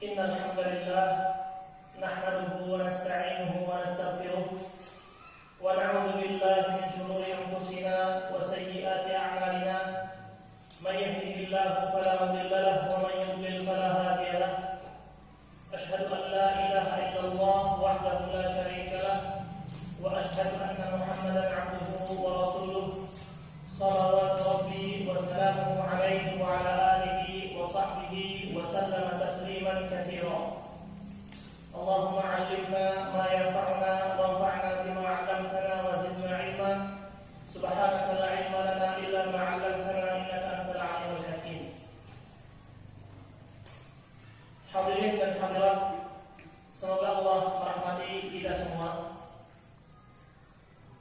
إن الحمد لله نحمده ونستعينه ونستغفره ونعوذ بالله من شرور أنفسنا وسيئات أعمالنا من يهده الله فلا مضل له ومن يضلل فلا هادي له أشهد أن لا إله إلا الله وحده لا شريك له وأشهد أن محمدا عبده ورسوله صلوات ربي وسلامه عليه وعلى آله وصحبه وسلم تسليما كثيرا اللهم علمنا ما ينفعنا وانفعنا بما علمتنا وزدنا علما سبحانك لا علم لنا إلا ما علمتنا إنك أنت العليم الحكيم. Hadirin dan hadirat, semoga Allah merahmati kita semua.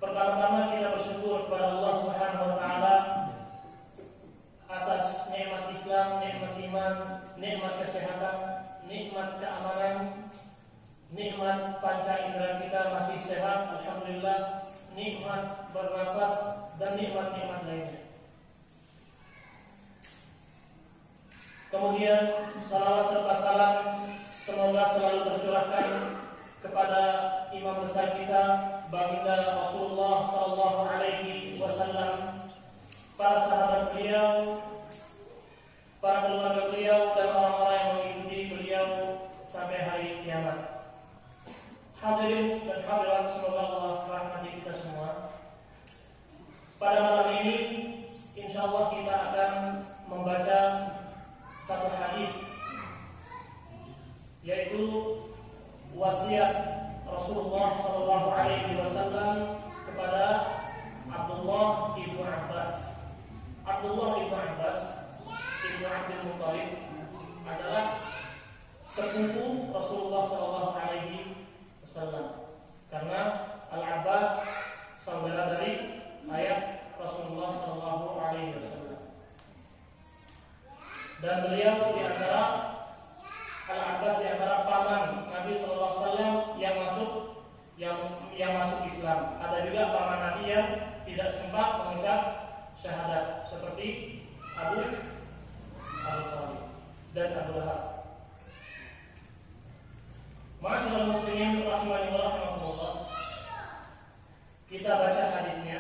Pertama-tama kita bersyukur kepada Allah Subhanahu wa taala atas nikmat Islam, nikmat iman, nikmat kesehatan, nikmat keamanan, nikmat panca indera kita masih sehat, alhamdulillah, nikmat bernafas dan nikmat-nikmat lainnya. Kemudian salawat serta salam semoga selalu tercurahkan kepada imam besar kita, baginda Rasulullah sallallahu alaihi wasallam, para sahabat beliau, para keluarga beliau dan orang-orang yang mengikuti beliau sampai hari kiamat. Hadirin dan hadirat, semoga Allah merahmati kita semua. Pada malam ini insyaallah kita akan membaca satu hadis, yaitu wasiat Rasulullah sallallahu alaihi wasallam kepada Abdullah ibnu Abbas. Abdullah ibnu Abbas ibnu Abdul Muttalib adalah sepupu Rasulullah sallallahu alaihi wasallam, karena Al-Abbas saudara dari ayah Rasulullah sallallahu alaihi wasallam. Dan beliau di antara Al-Abbas di antara paman Nabi sallallahu alaihi wasallam yang masuk Islam. Ada juga paman Nabi yang tidak sempat mengucap syahadat, seperti Abu Thalib dan Abu Lahab. Ma'asyiral muslimin rahimani wa rahimakumullah. Kita baca hadisnya.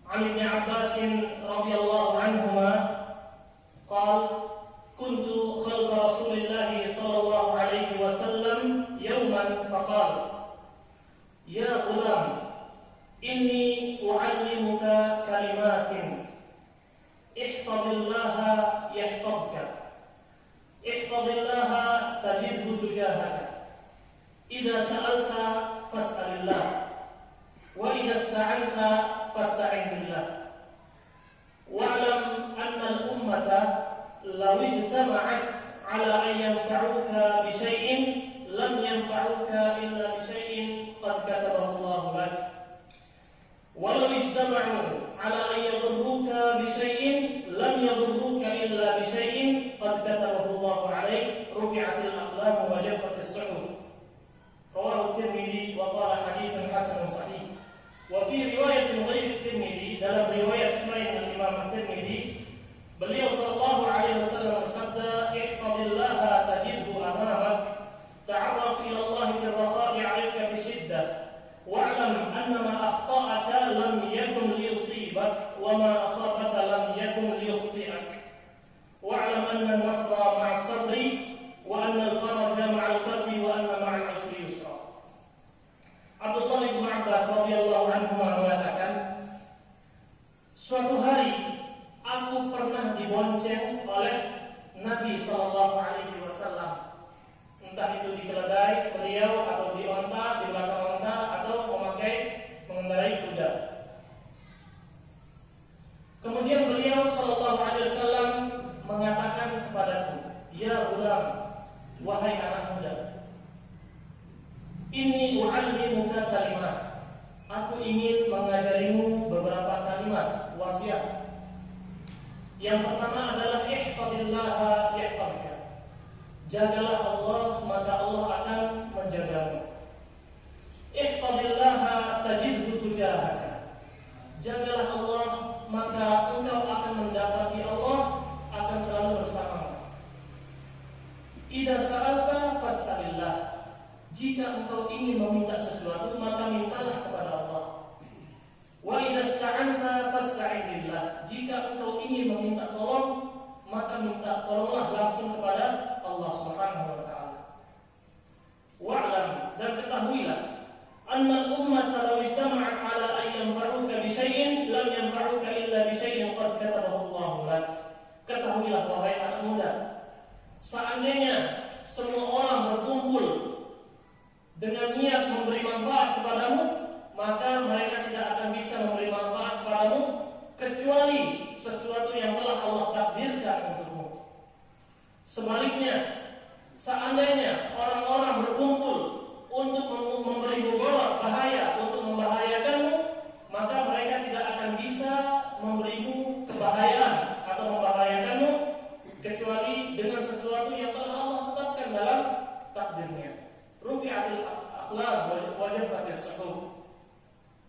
An Ibnu Abbas radhiyallahu anhuma qala kuntu khalfa Rasulillah sallallahu alaihi wasallam yawman faqala ya ghulam inni u'allimuka kalimatin ihfazillaha yahfazka ihfazillaha tajidhu tujahaka idza sa'alta fas'alillah wa idza ista'anta fasta'in billah wa'lam anna al-ummata law ijtama'at 'ala an yanfa'uka bi syai'in lam yanfa'uka illa bi syai'in qad katabahu Allah lak wa law ijtama'u 'ala an yadurruka bi syai'in lam yadurruka illa bi syai'in qad katabahu Allah 'alaik rufi'atil aqlam wa jaffatis suhuf. Rawahu Tirmidzi wa qala haditsun hasanun sahih. Wa fi riwayatin ghairi Tirmidzi, dalam riwayat selain Imam Tirmidzi, beliau sallallahu alaihi wasallam bersabda, ihfazillaha tajidhu amamak, ta'arraf ila Allah bil rakha'i 'alaika bi shiddah, wa'lam anna ma akhta'aka lam yakun liyusibak wa ma asabaka lam yakun liyukhti'ak, wa'lam anna an-nasra ma'as sabri wa anna al-faraja ma'al karbi wa anna ma'al 'usri yusra. Abdullah bin Abbas radhiyallahu anhu mengatakan, suatu hari aku pernah dibonceng oleh Nabi sallallahu alaihi wasallam, entah itu di keledai beliau atau di onta, di belakang onta, atau mengendarai kuda. Kemudian beliau sallallahu alaihi wasallam mengatakan kepadaku, ya ghulam, wahai anak muda, inni u'allimuka kalimat, aku ingin mengajarimu beberapa kalimat wasiat. Yang pertama adalah ihfazillaha yahfazka, jagalah Allah maka Allah akan menjagamu. Ihfazillaha tajidhu tujahaka, jagalah Allah maka engkau akan mendapati Allah akan selalu bersamamu. ketahuilah wahai anak muda, seandainya semua orang berkumpul dengan niat memberi manfaat kepadamu, maka mereka tidak akan bisa memberi manfaat kepadamu kecuali sesuatu yang telah Allah takdirkan untukmu. Sebaliknya, seandainya orang-orang berkumpul untuk memberi mudarat, bahaya, untuk membahayakanmu, maka mereka tidak akan bisa memberimu kebahayaan atau membahayakanmu kecuali dengan sesuatu yang telah Allah tetapkan dalam takdirnya. Rufi'atil aqlam wa jaffatis suhuf.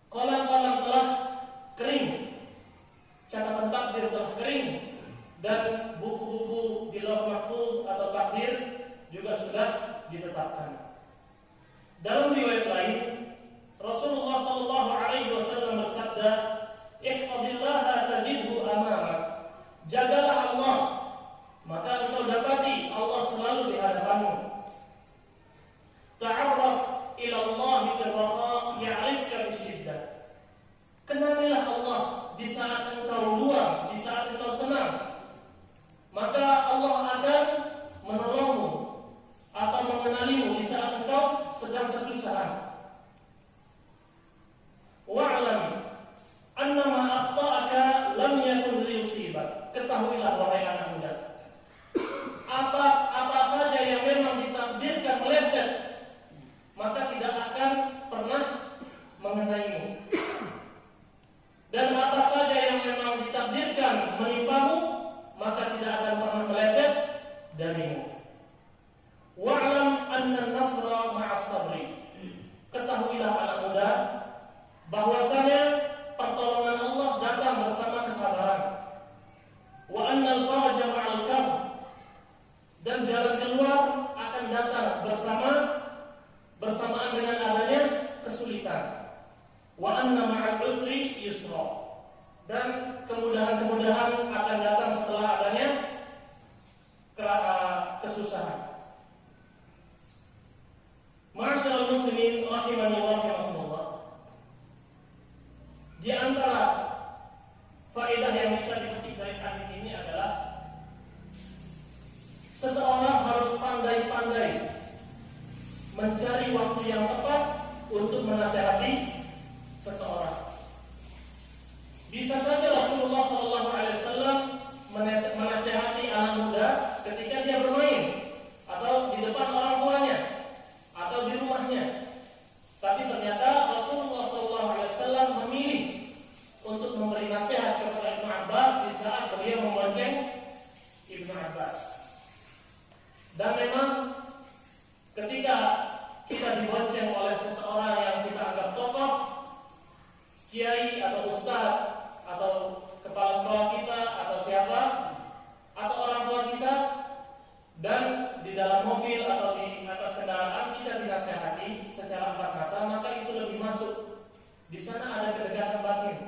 Qalam-qalam telah kering, catatan takdir telah kering, dan buku-buku di Lauh Mahfuz atau takdir juga sudah ditetapkan. Dalam riwayat lain, Rasulullah SAW bersabda, "Ihfadillaha tajidhu amamak." Jagalah Allah, maka engkau dapati Allah selalu di hadapanmu. Ta'arraf ila Allah fil raha ya'rifka bisyiddah. Kenalilah Allah di saat engkau luar, di saat engkau senang, maka Allah akan menolongmu atau mengenalimu di saat engkau sedang kesusahan. Wa'lam annama akhta'aka lam yakun liyusibak. Ketahuilah wahai anak muda, apa saja yang memang ditakdirkan meleset, maka tidak akan pernah mengenaimu. Dan apa saja yang memang ditakdirkan menimpamu, maka tidak akan pernah meleset darimu. Wa'lam anna nasra ma'as sabri. Ketahuilah anak muda, bahwasanya pertolongan Allah datang bersama kesabaran. Wa annal faraja ma'al karb. Dan jalan keluar akan datang bersamaan dengan adanya kesulitan. Wa anna ma'al usri yusra. Dan kemudahan-kemudahan akan datang setelah adanya kesusahan. Ma'asyiral muslimin rahimani wa rahimakumullah. Di antara faedah yang bisa dipetik dari hadis ini adalah seseorang harus pandai-pandai mencari waktu yang tepat untuk menasihati seseorang. Bisa saja Rasulullah SAW menasihati anak muda ketika dia bermain atau di depan orang tuanya atau di rumahnya. Tapi ternyata Rasulullah SAW memilih untuk memberi nasihat kepada Ibnu Abbas di saat beliau membonceng Ibnu Abbas. Dan memang ketika kita dibonceng oleh seseorang yang kita anggap tokoh, kiai atau ustaz atau kepala sekolah kita atau siapa atau orang tua kita, dan di dalam mobil atau di atas kendaraan kita dinasihati secara empat mata, maka itu lebih masuk. Di sana ada kedekatan batin.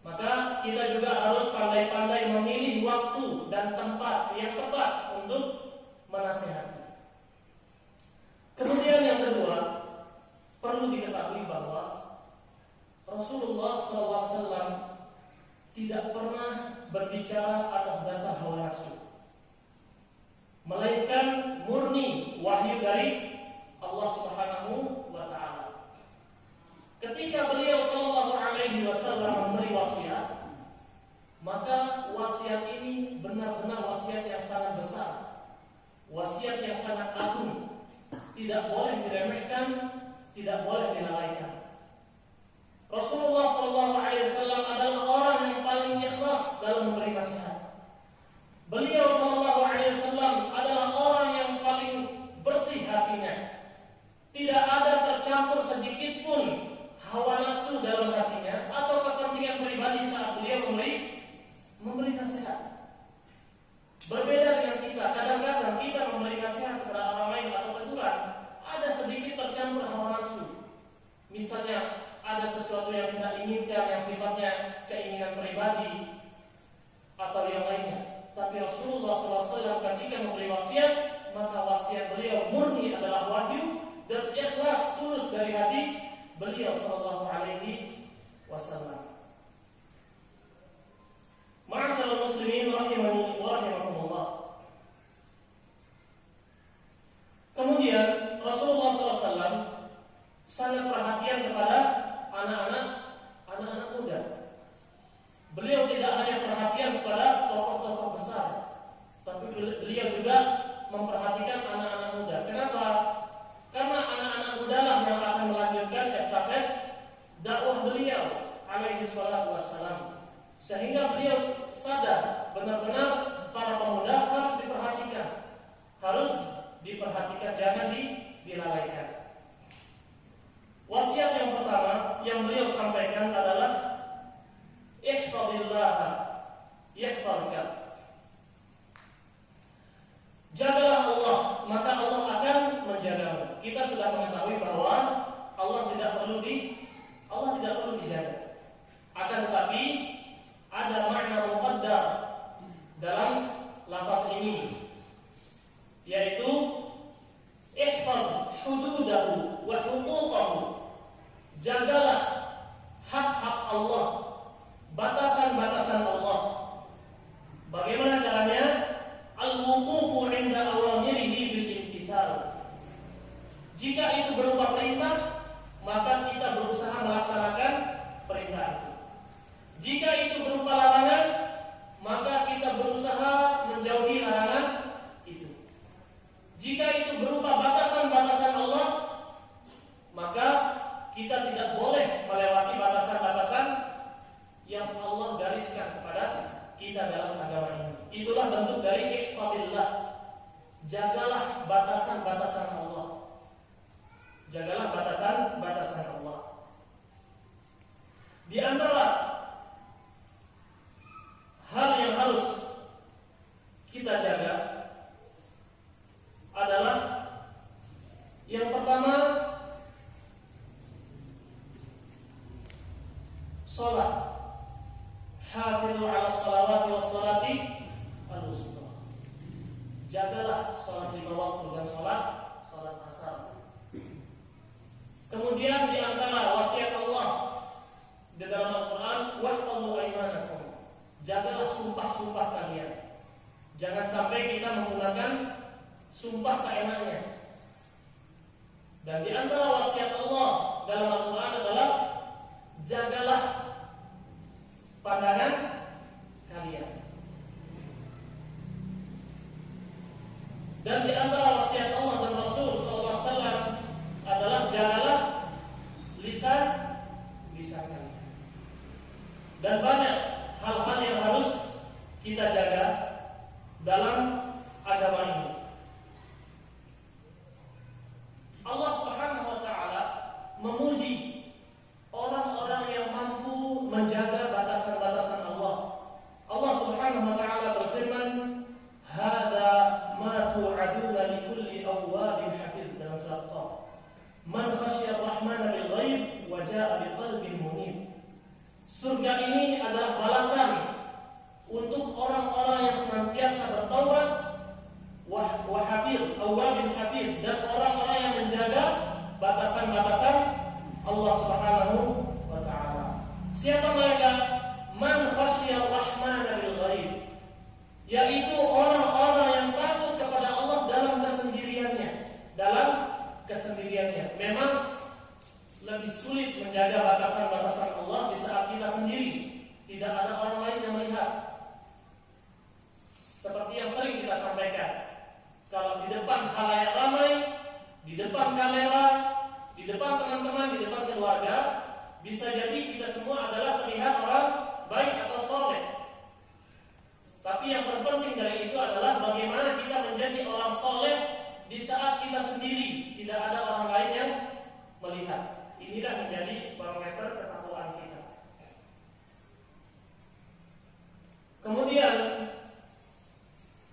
Maka kita juga harus pandai-pandai memilih waktu dan tempat yang tepat untuk menasihati. Kemudian yang kedua, perlu diketahui bahwa Rasulullah SAW tidak pernah berbicara atas dasar hawa nafsu, melainkan murni wahyu dari Allah Subhanahu wa Ta'ala. Ketika beliau Shallallahu Alaihi Wasallam memberi wasiat, maka wasiat ini benar-benar wasiat yang sangat besar, wasiat yang sangat agung, tidak boleh diremehkan, tidak boleh dilalaikan. Rasulullah SAW adalah orang yang paling ikhlas dalam memberi nasihat. Beliau SAW adalah orang yang paling bersih hatinya. Tidak ada tercampur sedikit pun hawa nafsu dalam hatinya atau kepentingan pribadi saat beliau memberi nasihat. Berbeda dengan kita, kadang-kadang kita memberi nasihat kepada orang lain atau teguran, ada sedikit tercampur hawa nafsu. Misalnya ada sesuatu yang kita inginkan yang sifatnya keinginan pribadi atau yang lainnya. Tapi Rasulullah SAW ketika memberi wasiat, maka wasiat beliau murni adalah wahyu dan ikhlas tulus dari hati beliau Sallallahu Alaihi Wasallam. Ma'asyiral memperhatikan anak-anak muda. Kenapa? Karena anak-anak muda lah yang akan melanjutkan estafet dakwah beliau alaihi salatu wassalam. Sehingga beliau sadar benar-benar para pemuda harus diperhatikan, jangan dilalaikan. Wasiat yang pertama yang beliau sampaikan adalah ihfazillah yahfazka. Jagalah Allah, maka Allah akan menjagamu. Kita sudah mengetahui bahwa Allah tidak perlu dijaga. Akan tetapi ada makna muqaddar dalam lafaz ini, yaitu ihfaz hududahu wa huquqahu. Jagalah hak-hak Allah, batasan-batasan Allah. Bagaimana caranya? Al-wuqufu 'inda awamirihi bil imtithal. Jika itu berupa perintah, maka kita berusaha melaksanakan perintah itu. Jika itu berupa larangan, maka kita berusaha menjauhi larangan itu. Jika itu berupa batasan-batasan Allah, maka kita tidak boleh melewati batasan-batasan yang Allah gariskan kepada kita dalam agama ini. Itulah bentuk dari ihfazillah. Jagalah batasan-batasan Allah. Jagalah batasan-batasan Allah. Di antara hal yang harus kita jaga adalah yang pertama, salat. Hafizu 'ala shalawati was salati al-wusta. Jagalah salat 5 waktu dan salat asar. Kemudian di antara wasiat Allah di dalam Al-Qur'an, wahfazu aymanakum. Jagalah sumpah-sumpah kalian. Jangan sampai kita menggunakan sumpah seenaknya. Dan di antara wasiat Allah dalam Al-Qur'an adalah jagalah pandangan kalian. Dan di antara wasiat Allah dan Rasul SAW adalah jagalah lisan kalian. Dan banyak hal-hal yang harus kita jaga dalam agama ini. Allah Subhanahu wa taala memuji orang-orang yang mampu menjaga batasan-batasan Allah. Allah Subhanahu wa taala berfirman, "Hadza ma tu'aduna likulli awwabin hafiz." Dalam surat Qaf. Man khasyar rahmana bil ghaib wa jaa'a biqalbin munib. Surga ini adalah balasan untuk orang-orang yang senantiasa bertaubat, wa hafiz, awwabin hafiz, dan orang-orang yang menjaga batasan-batasan Allah Subhanahu wa taala. Siapa mereka? Man khasyar rahmana bil ghaib, yaitu orang-orang yang takut kepada Allah dalam kesendiriannya. Memang lebih sulit menjaga batasan-batasan Allah di saat kita sendiri, tidak ada orang lain yang melihat. Seperti yang sering kita sampaikan, kalau di depan khalayak ramai, di depan kamera, di depan teman-teman, di depan keluarga, bisa jadi kita semua adalah terlihat orang baik atau soleh. Tapi yang terpenting dari itu adalah bagaimana kita menjadi orang soleh di saat kita sendiri, tidak ada orang lain yang melihat. Inilah menjadi barometer ketakwaan kita. Kemudian,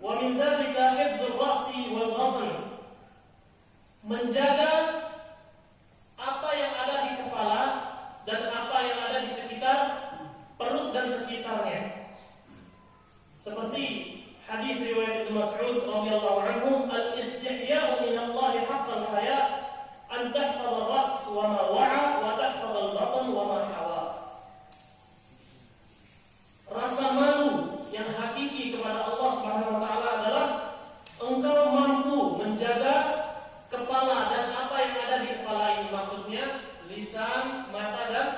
wa min dzalika hifdzur ra'si wal batn. Menjaga apa yang ada di kepala dan apa yang ada di sekitar perut dan sekitarnya. Seperti hadis riwayat Ibnu Mas'ud radhiyallahu anhu, al-istihya'u min Allah haqqal haya' an tahfadha ar-ra's wa ma wa'a wa tahfadha al-batn wa ma hawa. Rasa malu yang hakiki kepada Allah Subhanahu wa taala adalah engkau mampu menjaga kepala dan apa yang ada di kepala ini, maksudnya lisan, mata dan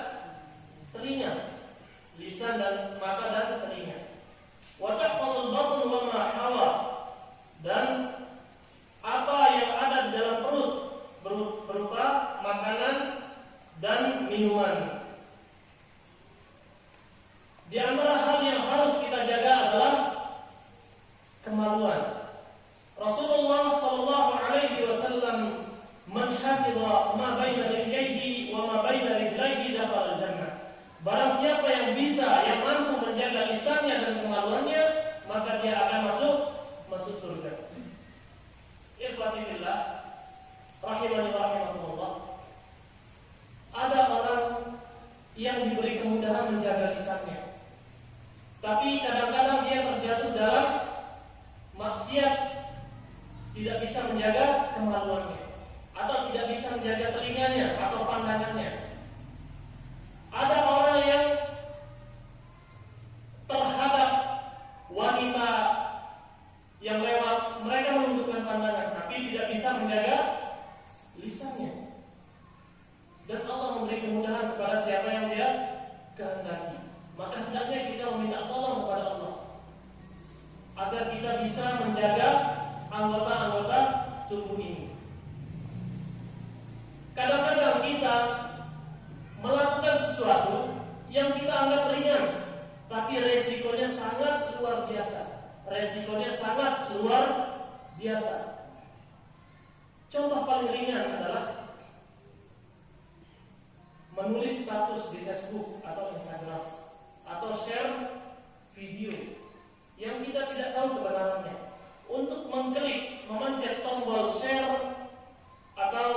telinga. Lisan dan mata dan telinga. Wa tahfazul batn wa ma hawa, dan kemaluannya, maka dia akan masuk surga. Ikhwati fillah, rahimani rahimakumullah. Ada orang yang diberi kemudahan menjaga lisannya, tapi kadang-kadang dia terjatuh dalam maksiat, tidak bisa menjaga kemaluannya, atau tidak bisa menjaga telinganya atau pandangannya. Ada orang yang terhadap wanita yang lewat, mereka menundukkan pandangan, tapi tidak bisa menjaga lisannya. Dan Allah memberi kemudahan kepada siapa yang dia kehendaki. Maka hendaknya kita meminta tolong kepada Allah agar kita bisa menjaga anggota-anggota tubuh ini. Kadang-kadang kita melakukan sesuatu yang kita anggap ringan, tapi resikonya sangat luar biasa. Resikonya sangat luar biasa. Contoh paling ringan adalah menulis status di Facebook atau Instagram, atau share video yang kita tidak tahu kebenarannya. Untuk mengklik, memencet tombol share atau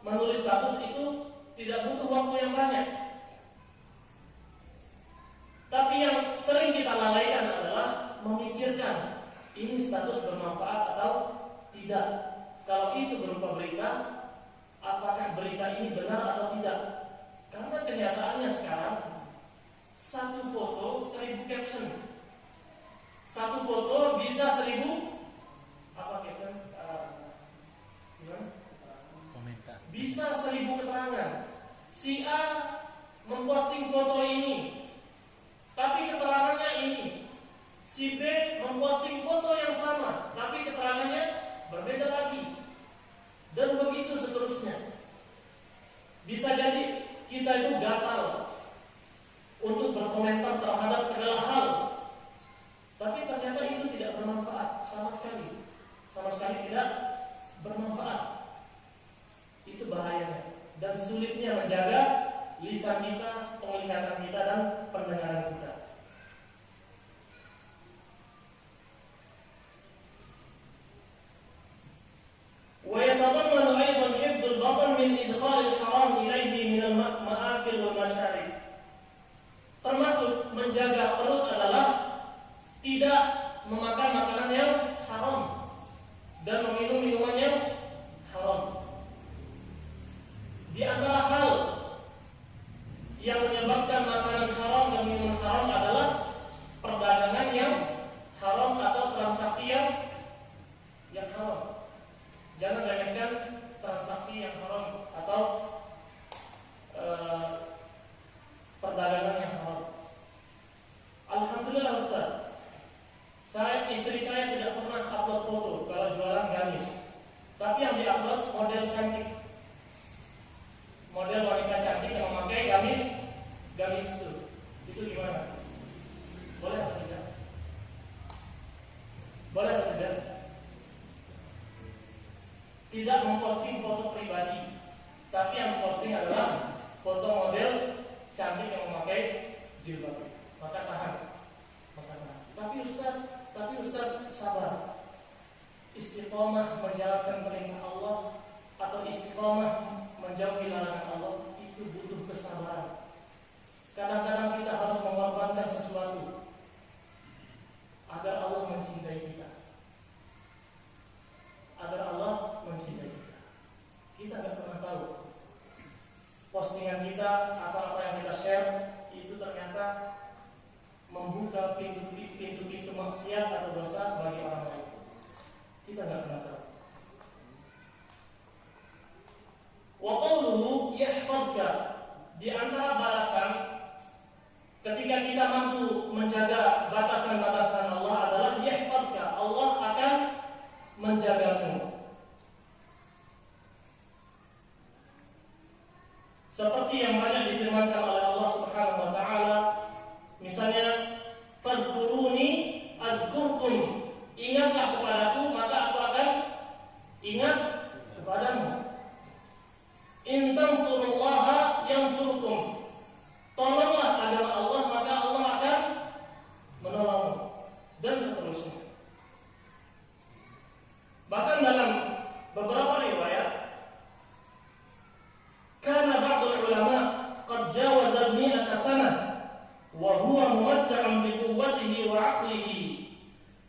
menulis status itu tidak butuh waktu yang banyak. Tapi yang sering kita lalaikan adalah memikirkan ini status bermanfaat atau tidak. Kalau itu berupa berita, apakah berita ini benar atau tidak? Karena kenyataannya sekarang satu foto 1000 caption, satu foto bisa 1000 apa caption? Komentar. Bisa 1000 keterangan. Si A memposting foto ini, tapi keterangannya ini. Si B memposting foto yang sama, tapi keterangannya berbeda lagi. Dan begitu seterusnya. Bisa jadi kita itu gatal untuk berkomentar terhadap segala hal, tapi ternyata itu tidak bermanfaat sama sekali. Sama sekali tidak bermanfaat. Itu bahayanya dan sulitnya menjaga lisan kita, penglihatan kita, dan pendengaran kita. ويتضمن أيضا حفظ البطن من إدخال الحرام إليه من المآكل والمشارب. Termasuk menjaga perut adalah tidak memakan makanan yang haram dan meminum minuman yang haram. Di antara hal yang menyebabkan makanan haram dan minuman haram adalah perdagangan yang haram atau transaksi yang haram. Jangan remehkan transaksi yang haram atau perdagangan yang haram. Alhamdulillah Ustaz, istri saya tidak pernah upload foto kalau jualan gamis, tapi yang diupload model cantik, model wanita cantik yang memakai gamis itu gimana? Boleh atau tidak? Boleh atau tidak? Tidak memposting foto pribadi, tapi yang memposting adalah foto model cantik yang memakai jilbab. Maka tahan. Tapi Ustaz sabar. Istiqomah menjalankan perintah Allah atau istiqomah menjauhi larangan Allah itu butuh kesabaran. Kadang-kadang kita harus mengorbankan sesuatu agar Allah mencintai kita. Agar Allah mencintai kita. Kita tidak pernah tahu postingan kita, apa-apa yang kita share itu ternyata membuka pintu-pintu maksiat atau dosa bagi orang lain. Kita tidak pernah tahu. Wa qawluhu yahfadka, di antara balasan ketika kita mampu menjaga batasan-batasan Allah adalah yahfadka, Allah akan menjagamu. Seperti yang banyak difirmankan oleh Allah Subhanahu wa taala, misalnya fadhkuruni adzkurkum, ingatlah kepadaku maka aku akan ingat kepadamu. In tansurullaha yansurkum, tolonglah agama Allah maka Allah akan menolongmu.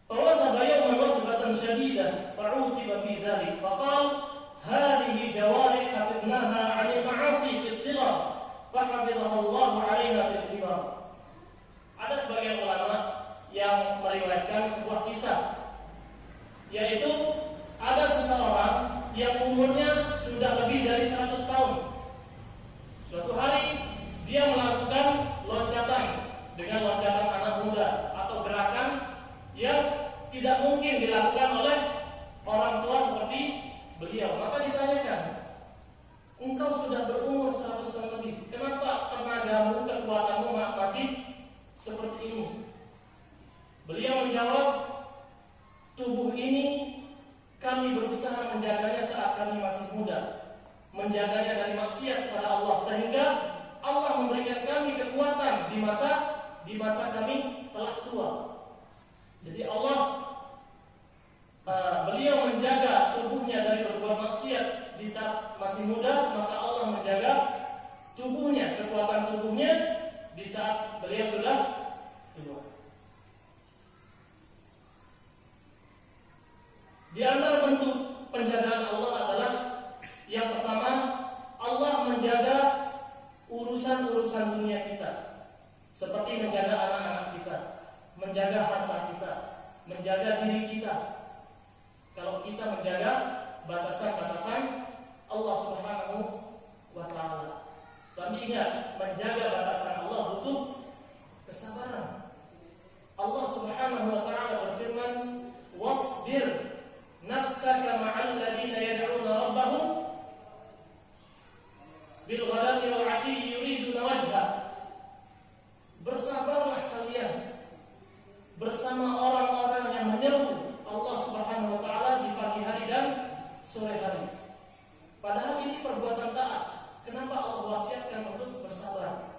فوثب يوما وثبة شديدة فعوقب في ذلك فقال هذه جوارح حفظناها عن المعاصي في الصغر فحفظها الله علينا في الكبار. Ada sebagian ulama yang meriwayatkan sebuah kisah, yaitu ada seseorang yang umurnya sudah lebih dari 100 tahun. Suatu hari dia melakukan loncatan dengan loncatan anak muda atau gerakan yang tidak mungkin dilakukan oleh orang tua seperti beliau. Maka ditanyakan, engkau sudah berumur 100 tahun lebih, kenapa tenagamu, kekuatanmu masih seperti ini? Beliau menjawab, tubuh ini kami berusaha menjaganya saat kami masih muda, menjaganya dari maksiat kepada Allah, sehingga Allah memberikan kami kekuatan di masa kami telah tua. Jadi beliau menjaga tubuhnya dari berbuat maksiat di saat masih muda, maka Allah menjaga tubuhnya, kekuatan tubuhnya di saat beliau sudah tua. Di antara bentuk penjagaan Allah adalah yang pertama, Allah menjaga urusan-urusan dunia kita, seperti menjaga anak-anak kita, menjaga harta kita, menjaga diri kita. Kalau kita menjaga batasan-batasan Allah Subhanahu wa ta'ala. Tapi ingat, menjaga batasan Allah butuh kesabaran. Allah Subhanahu wa ta'ala berfirman, wasbir nafsaka ma'al ladina yad'una rabbahum bil ghadati wal 'ashyi yuriduna wajha. Bersabarlah kalian bersama orang-orang yang menyeru Allah Subhanahu wa ta'ala di pagi hari dan sore hari. Padahal ini perbuatan taat. Kenapa Allah wasiatkan untuk bersabar?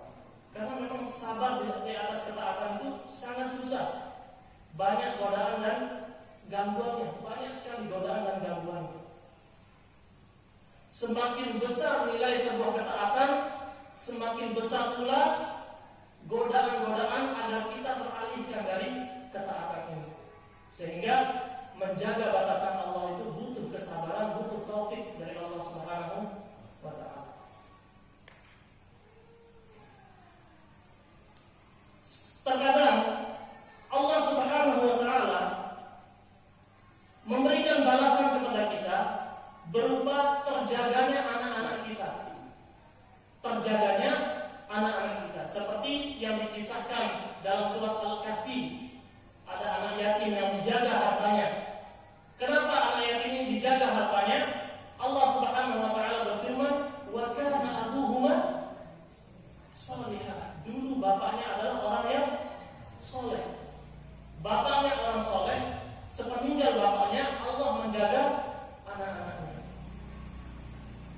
Karena memang sabar di atas ketaatan itu sangat susah. Banyak godaan dan gangguannya, banyak sekali godaan dan gangguannya. Semakin besar nilai sebuah ketaatan, semakin besar pula godaan-godaan agar kita teralihkan dari ketaatan ini. Sehingga menjaga batasan Allah itu butuh kesabaran, butuh taufik dari Allah Subhanahu wa ta'ala. Terkadang Allah Subhanahu wa ta'ala memberikan balasan kepada kita berupa terjaganya anak-anak kita. Terjaganya anak-anak kita, seperti yang dikisahkan dalam surat Al-Kahfi. Ada anak yatim yang dijaga hartanya. Kenapa anak yatim ini dijaga hartanya? Allah Subhanahu wa ta'ala berfirman, wa kana abuhuma shalihah. Dulu bapaknya adalah orang yang soleh. Bapaknya orang soleh, sepeninggal bapaknya Allah menjaga anak-anaknya.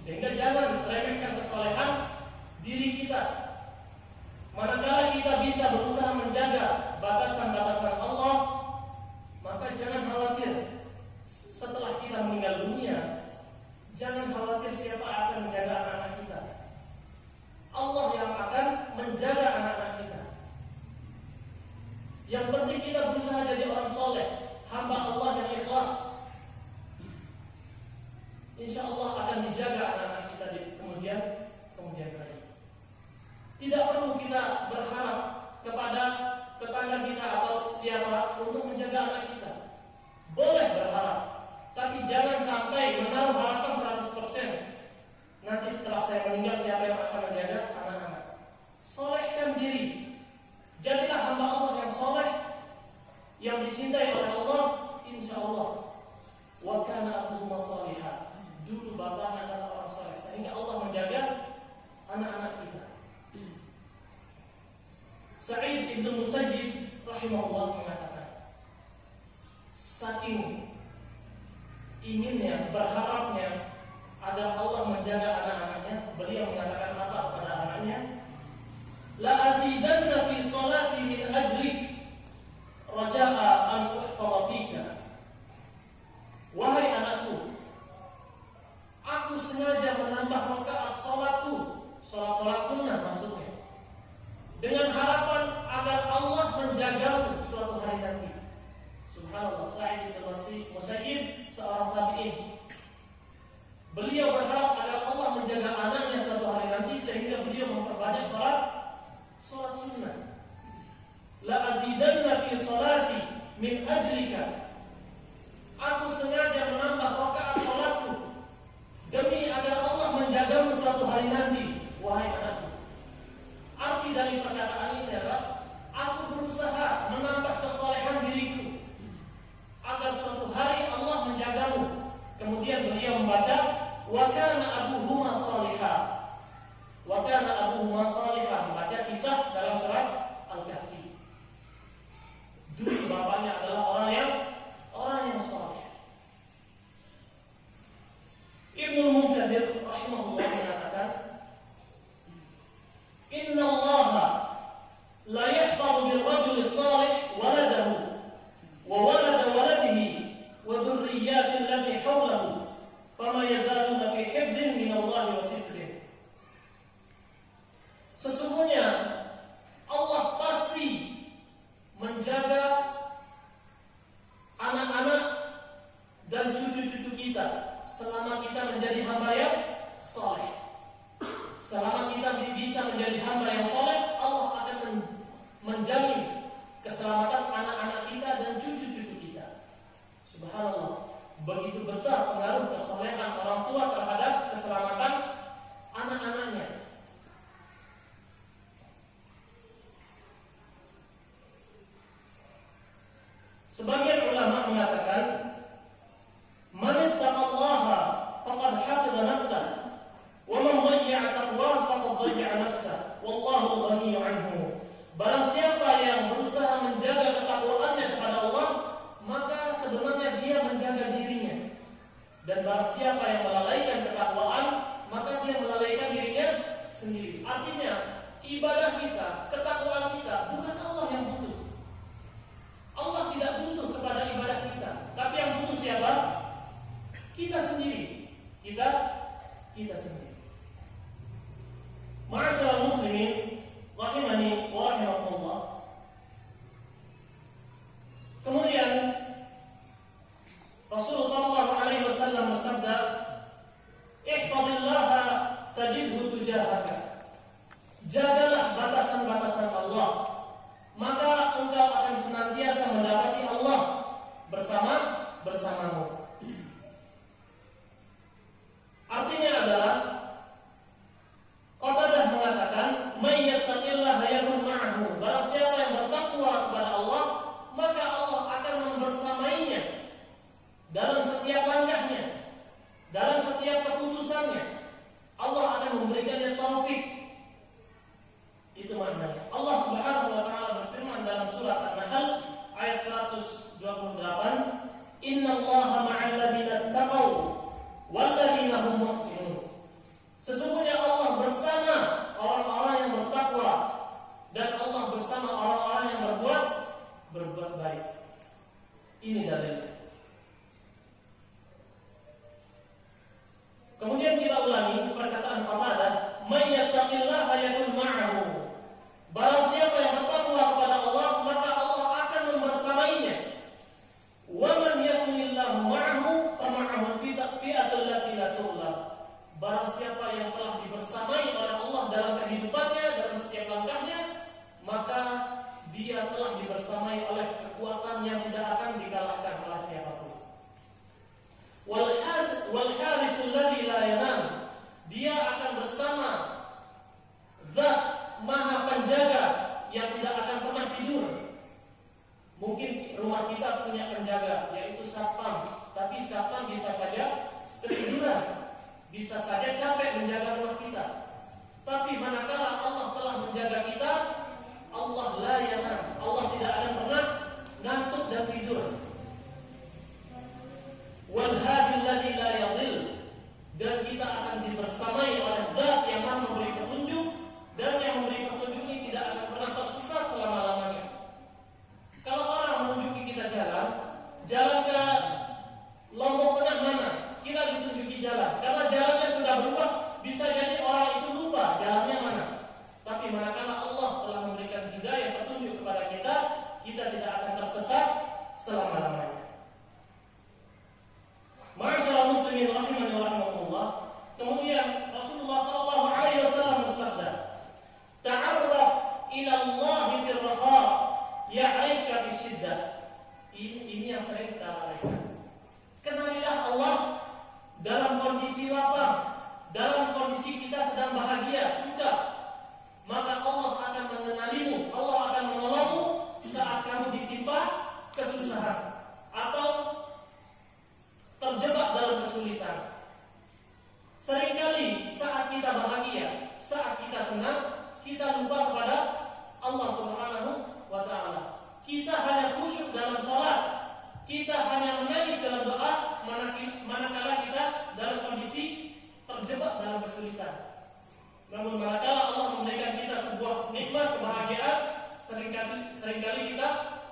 Sehingga jangan remehkan kesolehan diri kita. Manakala kita bisa berusaha menjaga batasan-batasan Allah, maka jangan khawatir setelah kita meninggal dunia. Jangan khawatir siapa akan menjaga anak-anak kita. Allah yang akan menjaga anak-anak kita. Yang penting kita berusaha jadi orang soleh, hamba Allah yang ikhlas. Insya Allah akan dijaga anak-anak kita di kemudian hari. Tidak perlu kita berharap kepada tetangga kita atau siapa untuk menjaga anak kita. Boleh berharap, tapi jangan sampai menaruh harapan 100%. Nanti setelah saya meninggal siapa yang akan menjaga anak-anak? Solehkan diri. Jadilah hamba Allah yang soleh, yang dicintai oleh Allah. Insya Allah. Wa kana abuhuma shalihah. Dulu bapaknya adalah orang soleh, sehingga Allah menjaga anak-anak kita. Sa'id ibn Musayyib rahimahullah mengatakan, saking inginnya, berharapnya agar Allah menjaga anak-anaknya, beliau mengatakan apa kepada anaknya? La azidanna fi salati min ajlik raja'a an uhfadha fika. Wahai anakku, aku sengaja menambah rakaat salatku, salat sunnah maksudnya, dengan harapan agar Allah menjagamu suatu hari nanti. Subhanallah. menjadi hamba yang soleh. Selama kita bisa menjadi hamba yang soleh, Allah akan menjamin keselamatan anak-anak kita dan cucu-cucu kita. Subhanallah, begitu besar pengaruh kesolehan orang tua terhadap keselamatan anak-anaknya. Sebagian ulama mengatakan, man ittaqallaha faqad hafidha nafsah, wa man dhayya'a taqwahu faqad dhayya'a nafsah, wallahu ghaniyyu 'anhu. Barang siapa yang berusaha menjaga ketakwaannya kepada Allah, maka sebenarnya dia menjaga dirinya. Dan barang siapa yang melalaikan ketakwaan, maka dia melalaikan dirinya sendiri. Artinya, ibadah kita, ketakwaan kita, bukan Allah yang butuh. Allah tidak butuh kepada ibadah kita, tapi yang butuh siapa? Kita sendiri. Kita sendiri. Ma'asyiral muslimin rahimani wa rahimakumullah. Kemudian Rasulullah sallallahu alaihi wasallam bersabda, "Ihfazillaha tajidhu tujahaka." Jagalah batasan-batasan Allah, maka engkau akan senantiasa mendapati Allah bersamamu. Artinya adalah, Qatadah mengatakan, "May yattaqillaha yakun ma'ahu." Barang siapa yang bertakwa kepada Allah, maka Allah akan membersamainya dalam setiap langkahnya, dalam setiap keputusannya. Allah akan memberikannya taufik. Itu maknanya. Allah Subhanahu wa taala berfirman dalam surat An-Nahl ayat 128, "Innallaha ma'al ladzina taqaw wal ladzina hum muhsinun." Sesungguhnya Allah bersama orang-orang yang bertakwa dan Allah bersama orang-orang yang berbuat baik. Ini dalilnya. Kemudian kita ulangi perkataan Qatadah, "May yattaqillaha yakun ma'ahu." Barang siapa yang bertakwa kepada Allah, maka Allah akan membersamainya. Wa man yakunillahu ma'ahu fa ma'ahu fi'atul lati la tughlab. Barang siapa yang telah dibersamai oleh Allah dalam kehidupannya, dalam setiap langkahnya, maka dia telah dibersamai oleh kekuatan yang tidak akan dikalahkan oleh siapapun. Wal harisul ladzi la yanam. Dia akan bersama Zat Maha Penjaga yang tidak akan pernah tidur. Mungkin rumah kita punya penjaga, yaitu satpam, tapi satpam bisa saja ketiduran, bisa saja capek menjaga rumah kita. Tapi manakala Allah telah menjaga kita, Allah la yanam, Allah tidak akan pernah ngantuk dan tidur. Wal hadil ladzi la yadhil. Dan kita akan dibersamai oleh Zat yang Maha memberi petunjuk, dan yang memberi petunjuk ini tidak akan pernah tersesat selama-lamanya. Kalau orang menunjuki kita jalan ke Lombok Tengah mana, kita ditunjuki jalan. Karena jalannya sudah berubah, bisa jadi orang itu lupa jalannya mana. Tapi manakala Allah telah memberikan hidayah petunjuk kepada kita, kita tidak akan tersesat selama-lamanya. Ma'asyiral muslimin rahimani wa rahimakumullah. Kemudian Rasulullah sallallahu alaihi wasallam bersabda, "Ta'arraf ila Allah fil raha, ya'rifka fis shiddah." Ini yang sering kita lalaikan. Kenalilah Allah dalam kondisi lapang, dalam kondisi kita sedang bahagia, suka. Maka Allah akan mengenalimu, Allah akan menolongmu saat kamu ditimpa kesusahan atau terjebak dalam kesulitan. Seringkali saat kita bahagia, saat kita senang, kita lupa kepada Allah Subhanahu wa taala. Kita hanya khusyuk dalam salat, kita hanya menangis dalam doa manakala kita dalam kondisi terjebak dalam kesulitan. Namun manakala Allah memberikan kita sebuah nikmat kebahagiaan, seringkali kita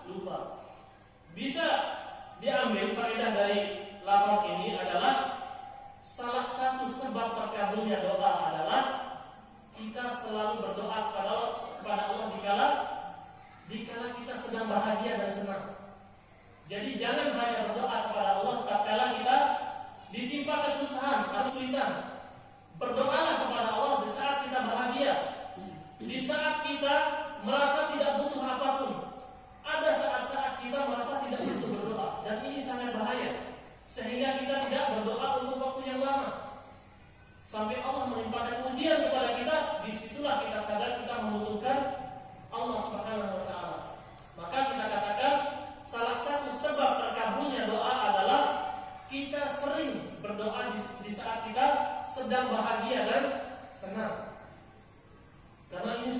lupa. Bisa diambil faedah dari lafaz ini adalah salah satu sebab terkabulnya doa adalah kita selalu berdoa kepada Allah dikala kita sedang bahagia dan senang. Jadi jangan hanya berdoa kepada Allah tatkala kita ditimpa kesusahan kesulitan. Berdoalah kepada Allah di saat kita bahagia, di saat kita merasa tidak butuh apapun. Ada saat-saat kita merasa tidak butuh berdoa, dan ini sangat bahaya, sehingga kita tidak berdoa untuk waktu yang lama sampai Allah melimpahkan ujian kepada kita. Disitulah kita sadar kita membutuhkan Allah Subhanahu wa Ta'ala. Maka kita katakan salah satu sebab terkabulnya doa adalah kita sering berdoa di saat kita sedang bahagia dan senang. Karena ini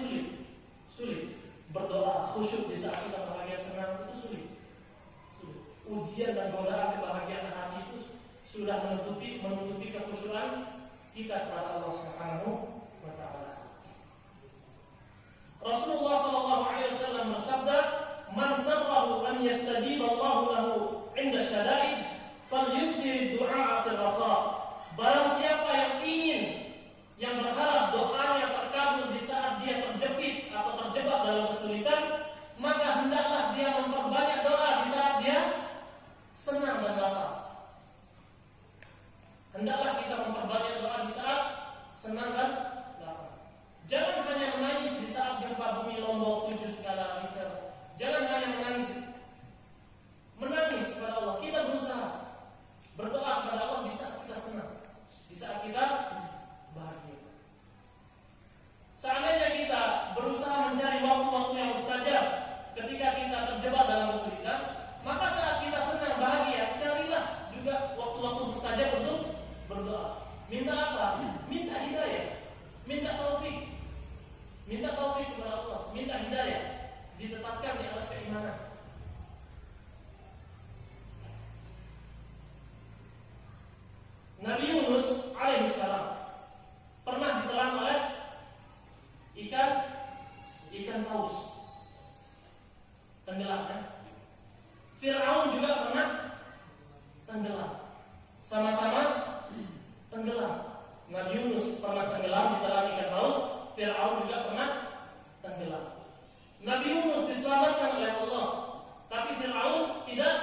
sulit berdoa khusyuk di saat kita bahagia senang, itu sulit. Ujian dan godaan kebahagiaan hati itu sudah menutupi kekhusyukan kita kepada Allah Subhanahu wa Ta'ala. Rasulullah sallallahu alaihi wasallam bersabda, "Man sarrahu an yastajib Allahu lahu 'inda syada'id, falyukthir du'a fil raha." Barang siapa yang berharap doanya terkabul di saat dia terjepit atau terjebak dalam kesulitan, maka hendaklah dia memperbanyak doa di saat dia senang dan lapar. Hendaklah kita memperbanyak doa di saat senang dan lapar. Jangan hanya menangis di saat gempa bumi Lombok 7 skala Richter. Jangan hanya menangis kepada Allah. Kita berusaha berdoa kepada Allah di saat kita senang, di saat kita bahagia. Seandainya kita berusaha mencari waktu-waktu yang mustajab ketika kita terjebak dalam kesulitan, maka saat kita senang bahagia, carilah juga waktu-waktu mustajab untuk berdoa. Minta apa? Minta hidayah, minta taufik kepada Allah, minta hidayah, ditetapkan di atas keimanan. Nabi Yunus alaihissalam pernah ditelan oleh ikan paus, tenggelam kan? Fir'aun juga pernah tenggelam, sama-sama tenggelam. Nabi Yunus pernah tenggelam ditelan ikan paus, Fir'aun juga pernah tenggelam. Nabi Yunus diselamatkan oleh Allah, tapi Fir'aun tidak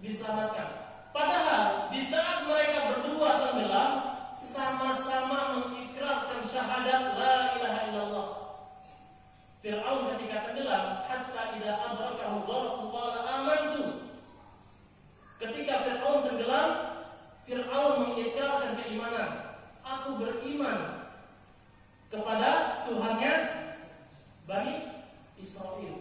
diselamatkan. Padahal di saat mereka berdua tenggelam, sama-sama mengikrarkan syahadat la ilaha illallah. Fir'aun ketika tenggelam, hatta idza adrakahu gharq qala amantu. Ketika Fir'aun tenggelam, Fir'aun mengikrarkan keimanan. Aku beriman kepada Tuhannya Bani Israel.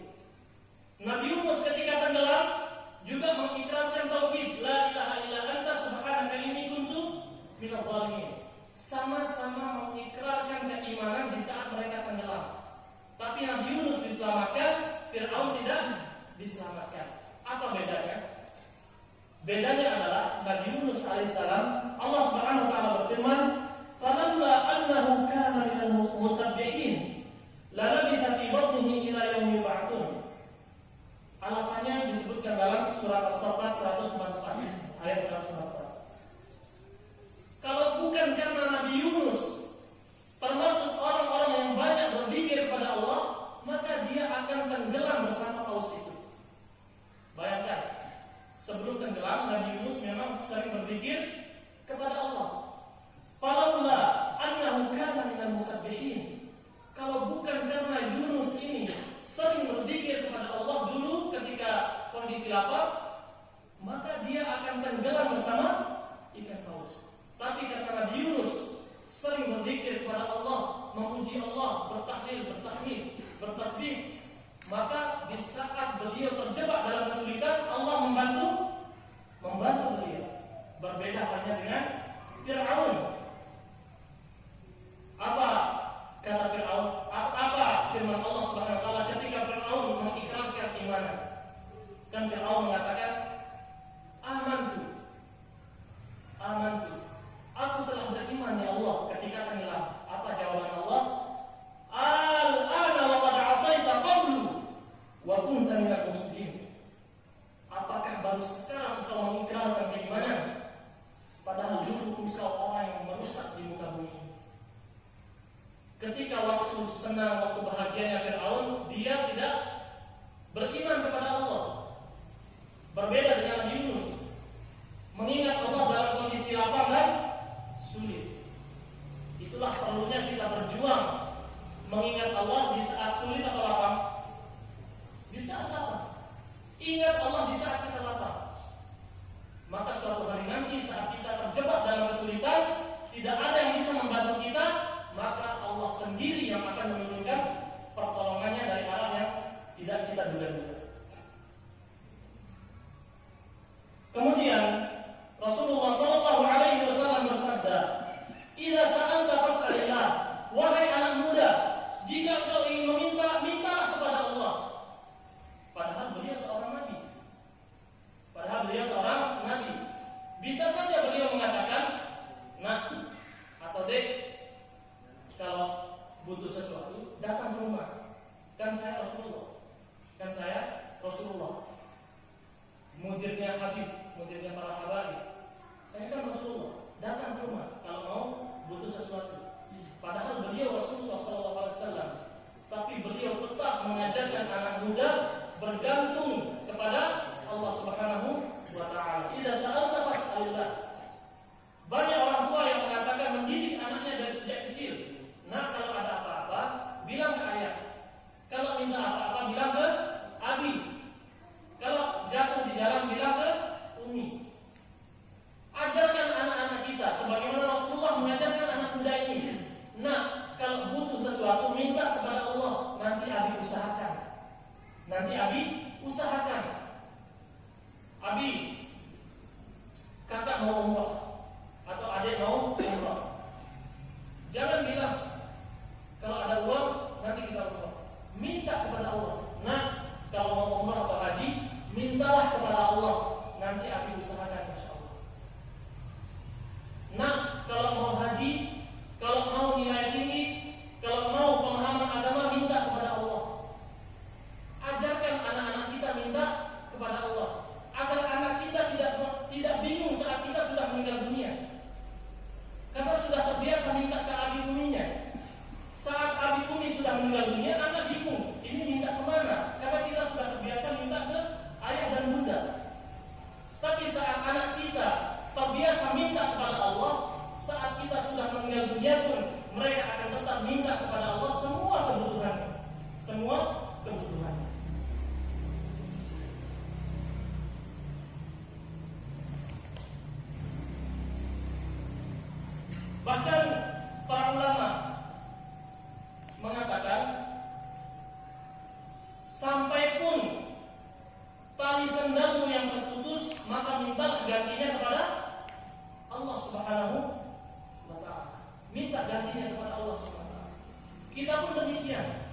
Nabi Yunus ketika tenggelam juga mengikrarkan tauhid, la ilaha illa anta subhanaka inni kuntu minadh dhalimin. Sama-sama mengikrarkan keimanan di saat mereka tenggelam. Tapi Nabi Yunus diselamatkan, Fir'aun tidak diselamatkan. Apa bedanya? Bedanya adalah Nabi Yunus alaihissalam, Allah Subhanahu wa taala berfirman, "Falamma annahu kana minal musabbihin, la labitha fi batnihi ila yaumi yub'atsun." Alasannya disebutkan dalam surat As-Saffat 144 ayat 144. Kalau bukan karena Nabi Yunus termasuk orang-orang yang banyak berzikir kepada Allah, maka dia akan tenggelam bersama paus itu. Bayangkan, sebelum tenggelam Nabi Yunus memang sering berzikir kepada Allah. Falaula annahu kana minal musabbihin. Kalau bukan karena Yunus ini sering berzikir kepada Allah dulu ketika kondisi lapar, maka dia akan tenggelam bersama ikan paus. Tapi karena Nabi Yunus sering berzikir kepada Allah, memuji Allah, bertahlil, bertahmid, bertasbih, maka di saat beliau terjebak dalam kesulitan, Allah membantu beliau. Berbeda halnya dengan Fir'aun. Apa kata Fir'aun? Apa firman Allah Subhanahu wa taala ketika Fir'aun mengikrarkan iman? Kan Fir'aun mengatakan, "Amantu. Aku telah beriman ya Allah," ketika tenggelam. Apa jawaban Allah? "Al-ana wa qad 'asaita qablu wa kunta minal mufsidin." Apakah baru sekarang engkau mengikrarkan keimanan, padahal dulu engkau orang yang merusak di muka bumi? Ketika waktu senang, waktu bahagianya Fir'aun, dia tidak beriman kepada Allah. Berbeda dengan Nabi Yunus, mengingat Allah dalam kondisi lapar dan di saat kita lapar. Maka suatu hari nanti saat kita terjebak dalam kesulitan, tidak ada yang bisa membantu kita, maka Allah sendiri yang akan menurunkan pertolongannya dari arah yang tidak kita duga-duga. Kemudian Rasulullah Shallallahu Alaihi Wasallam bersabda, "Idza sa'alta fas'alillah." Wahai anak muda, jika engkau ingin meminta, mintalah kepada Allah. Padahal beliau seorang nabi. Bisa saja beliau mengatakan, "Nak atau Dek, kalau butuh sesuatu datang ke rumah. Kan saya Rasulullah. Mudirnya Habib, mudirnya para habaib. Saya kan Rasulullah. Datang ke rumah kalau mau butuh sesuatu." Padahal beliau Rasulullah SAW, tapi beliau tetap mengajarkan anak muda bergantung kepada Allah Subhanahu wa Ta'ala. Idza sa'alta fas'alillah. Banyak orang tua yang mengatakan mendidik anaknya dari sejak kecil. Nah, kalau ada apa-apa bilang ke ayah. Kalau minta apa-apa bilang ke abi. Kalau jatuh di jalan bilang ke umi. Ajarkan anak-anak kita sebagaimana Rasulullah mengajarkan anak muda ini. Nah, kalau butuh sesuatu minta kepada Allah. Nanti abi usahakan. Abi, kakak mau umrah atau adik mau umrah. Jangan bilang kalau ada uang nanti kita umrah. Minta kepada Allah. Nah, kalau mau umrah atau haji, mintalah kepada Allah. Nanti abi usahakan insyaallah. Nah, kalau mau haji, kalau mau nilai tinggi, kalau mau pemahaman agama, minta kepada Allah. Ajarkan anak-anak kita minta kepada Allah, agar anak kita tidak bingung saat kita sudah meninggal dunia. Karena sudah terbiasa minta ke abi uminya. Saat abi umi sudah meninggal dunia, anak bingung, ini minta kemana? Karena kita sudah terbiasa minta ke ayah dan bunda. Tapi saat anak kita terbiasa minta kepada Allah, saat kita sudah meninggal dunia pun mereka akan tetap minta kepada Allah semua kebutuhan. Bahkan para ulama mengatakan, sampai pun tali sendalmu yang terputus, maka minta gantinya kepada Allah Subhanahu wa Ta'ala. Minta gantinya kepada Allah Subhanahu wa Ta'ala. Kita pun demikian.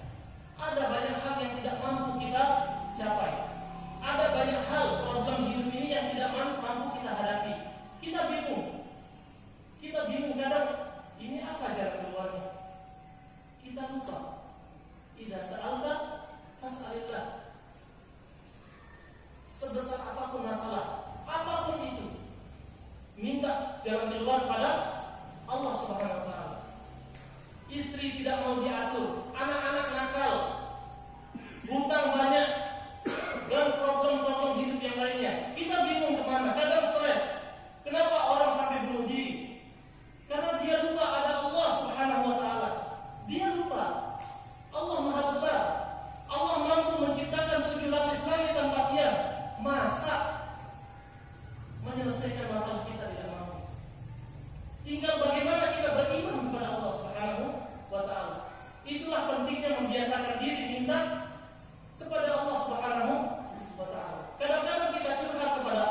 Ada banyak hal yang tidak mampu kita capai. Ada banyak hal problem hidup ini yang tidak mampu kita hadapi. Kita bingung kadang ini apa jalan keluarnya. Kita lupa. Idza sa'alta fas'alillah. Sebesar apapun masalah, apapun itu, minta jalan keluar pada Allah Subhanahu wa Ta'ala. Istri tidak mau diatur, anak-anak nakal, hutang banyak, dan problem-problem hidup yang lainnya. Kita bingung kemana, kadang stres. Kenapa orang sampai bunuh diri? Karena dia lupa ada Allah Subhanahu wa Ta'ala. Dia lupa Allah Maha Besar. Allah mampu menciptakan 7 lapis langit tanpa tiang. Masa menyelesaikan masalah kita tidak mampu? Tinggal bagaimana kita beriman kepada Allah Subhanahu wa Ta'ala. Itulah pentingnya membiasakan diri minta kepada Allah Subhanahu wa Ta'ala. Kadang-kadang kita curhat kepada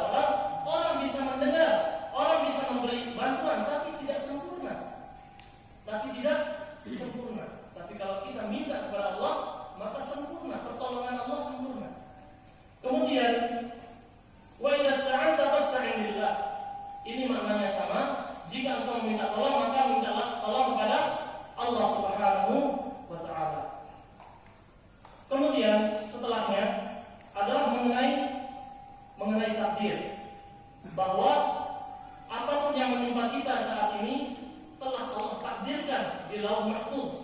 orang bisa mendengar, orang bisa memberi bantuan, tapi tidak sempurna. Tapi kalau kita minta kepada Allah, maka sempurna, pertolongan Allah sempurna. Kemudian, wa idza sta'anta fasta'in billah. Ini maknanya sama. Jika engkau meminta tolong, maka mintalah tolong kepada Allah Subhanahu wa Ta'ala. Kemudian setelahnya adalah mengenai takdir, bahwa apapun yang menimpa kita saat ini telah Allah takdirkan di Lauh Mahfuz.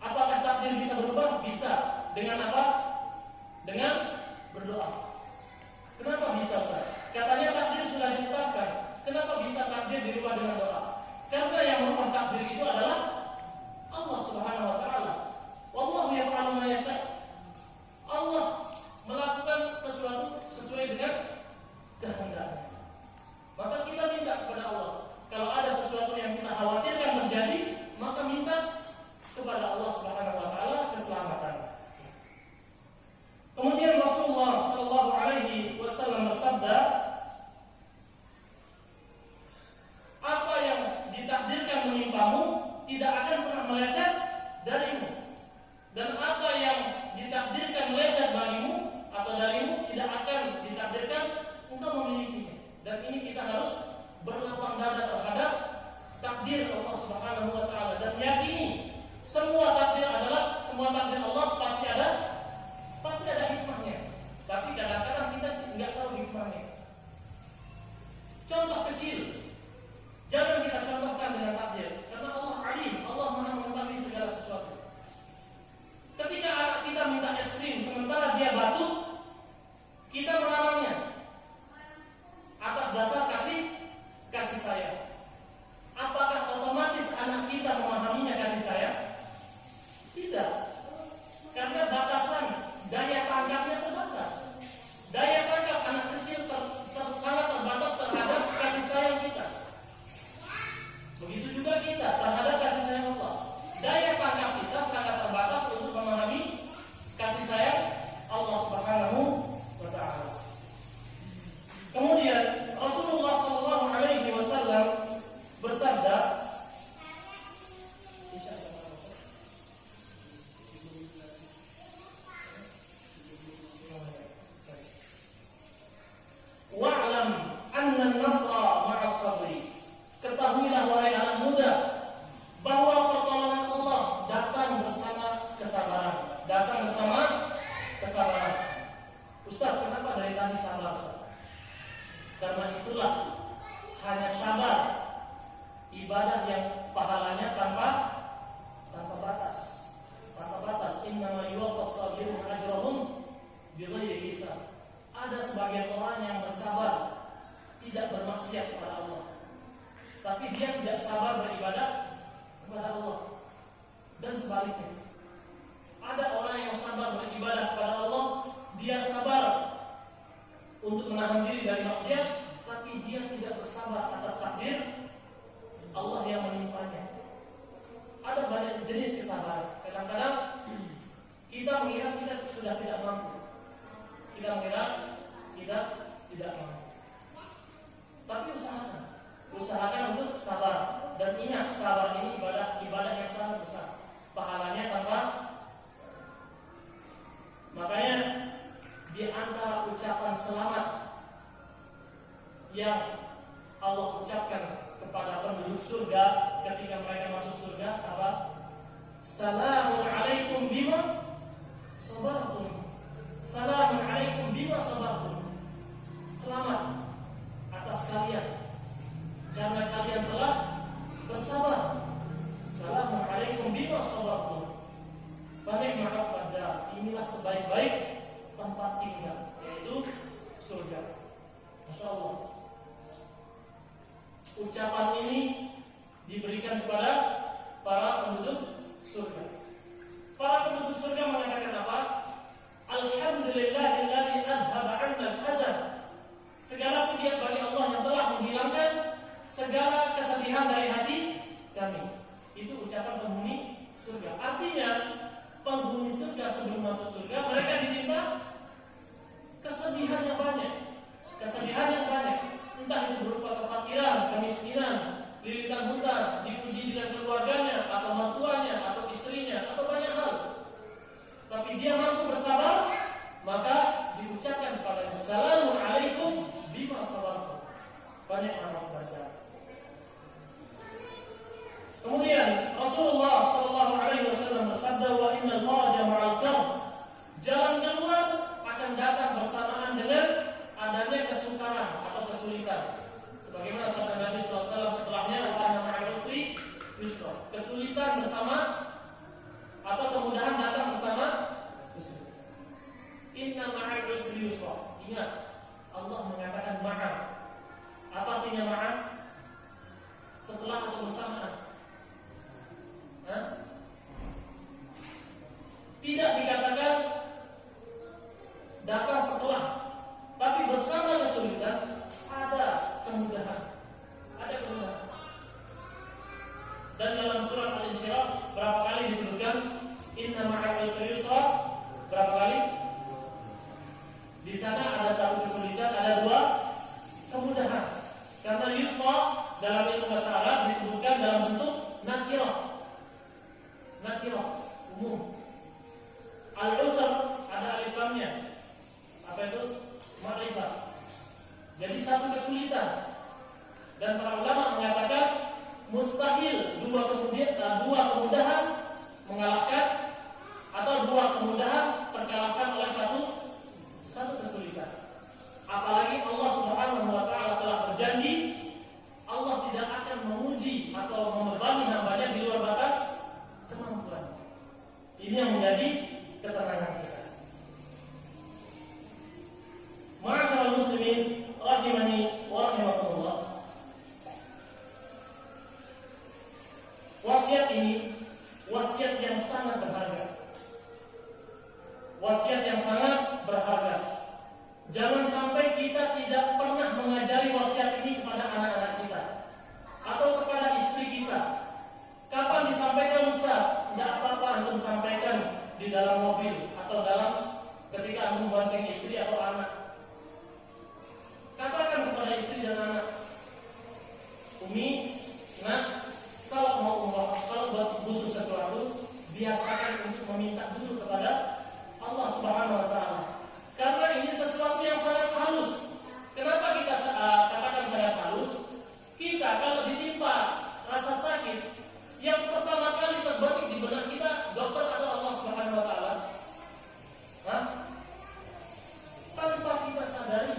Apakah takdir bisa berubah? Bisa. Dengan apa? Dengan berdoa. Kenapa bisa, Ustaz? Katanya takdir sudah ditetapkan. Kenapa bisa takdir dirubah dengan doa? Karena yang merubah takdir itu adalah Allah Subhanahu wa Ta'ala. Wallahu yaf'alu ma yasha'. Allah melakukan sesuatu orangnya. Contoh kecil, jangan kita contohkan dengan takdir, karena Allah alim, Allah maha mengetahui segala sesuatu. Ketika kita minta es krim sementara dia batuk, kita melarangnya atas dasar kasih sayang. Apakah otomatis anak kita memahaminya kasih sayang? Tidak, karena batasan daya tangkapnya terbatas. Daya tangkap anak kecil sangat terbatas terhadap kasih sayang kita. Begitu juga kita terhadap kasih sayang Allah. Daya tangkap kita sangat terbatas untuk memahami kasih sayang Allah Subhanahu wa Ta'ala. Kemudian Rasulullah Sallallahu Alaihi Wasallam bersabda, wa'lam anna an-nasra ma'as sabri. Ketahuilah wahai anak muda bahwa pertolongan Allah datang bersama kesabaran. Datang bersama kesabaran. Ustaz, kenapa dari tadi sabar, Ustaz? Karena itulah hanya sabar ibadah yang pahalanya tanpa batas. Tanpa batas. Innama yuwaffas sabirun ajrahum bighairi hisab. Ada sebagian orang yang bersabar tidak bermaksiat kepada Allah, tapi dia tidak sabar beribadah kepada Allah. Dan sebaliknya, ada orang yang sabar beribadah kepada Allah, dia sabar untuk menahan diri dari maksiat, tapi dia tidak bersabar atas takdir Allah yang menimpanya. Ada banyak jenis kesabaran. Kadang-kadang kita mengira kita sudah tidak mampu. Kita mengira kita tidak mampu. Tapi usahakan untuk sabar. Dan ingat, sabar ini ibadah yang sangat besar. Pahalanya tanpa. Makanya di antara ucapan selamat yang Allah ucapkan kepada penduduk surga ketika mereka masuk surga apa? Salamun alaikum bima sabartum. Salamun alaikum bima sabartum. Selamat atas kalian karena kalian telah bersabar. Salamun alaikum bima sabartum. Ni'mat pada inilah sebaik-baik tempat tinggal, yaitu surga. Masya Allah. Ucapan ini diberikan kepada para penduduk surga. Para penduduk surga mengatakan apa? Alhamdulillahilladzi adhaba 'anna al-hazan. Segala puji bagi Allah yang telah menghilangkan segala kesedihan dari hati kami. Itu ucapan penghuni surga. Artinya penghuni surga sebelum masuk surga mereka ditimpa kesedihan yang banyak. Kesedihan yang banyak. Entah itu berupa kefakiran, kemiskinan, lilitan hutang, diuji dengan keluarganya, atau mertuanya, atau istrinya, atau banyak hal. Tapi dia mampu bersabar, maka diucapkan kepada Assalamu alaikum bima sabartum. Banyak amal baca. Kemudian Rasulullah Sallallahu Alaihi Wasallam bersabda, wa innal faraja ma'al karb. Jalan keluar akan datang bersamaan dengan adanya kesukaran atau kesulitan. Sebagaimana sabda Nabi SAW setelahnya, wa anna ma'al usri yusra. Kesulitan bersama atau kemudahan datang bersama. Inna ma'al usri yusra. Ingat, Allah mengatakan ma'a. Apa artinya ma'a? Setelah atau bersamaan. Tidak dikatakan datang setelah, tapi bersama kesulitan ada kemudahan. Ada kemudahan. Dan dalam surat Al-Insyirah berapa kali disebutkan inna ma'al usri yusra? Berapa kali? Di sana ada satu kesulitan, ada dua kemudahan. Karena yusra dalam ilmu bahasa Arab disebutkan dalam bentuk nakirah. Nakirah umum. Al-usr ada alif lamnya. Apa itu? Ma'rifah. Jadi satu kesulitan. Dan para ulama mengatakan mustahil dua kemudahan mengalahkan atau dua kemudahan terkalahkan oleh satu kesulitan. Apalagi Allah kita tidak pernah mengajari wasiat ini kepada anak-anak kita atau kepada istri kita. Kapan disampaikan Ustaz? Tidak apa-apa antum sampaikan di dalam mobil atau dalam ketika antum bonceng istri atau anak. Katakan kepada istri dan anak, Umi, nah, kalau mau umrah, kalau butuh sesuatu, biasakan untuk meminta dulu kepada Allah Subhanahu wa taala. Karena ini sesuatu yang sangat halus. Kenapa kita katakan sangat halus? Kita kalau ditimpa rasa sakit, yang pertama kali terbetik di benak kita dokter atau Allah Subhanahu wa taala. Tanpa kita sadari.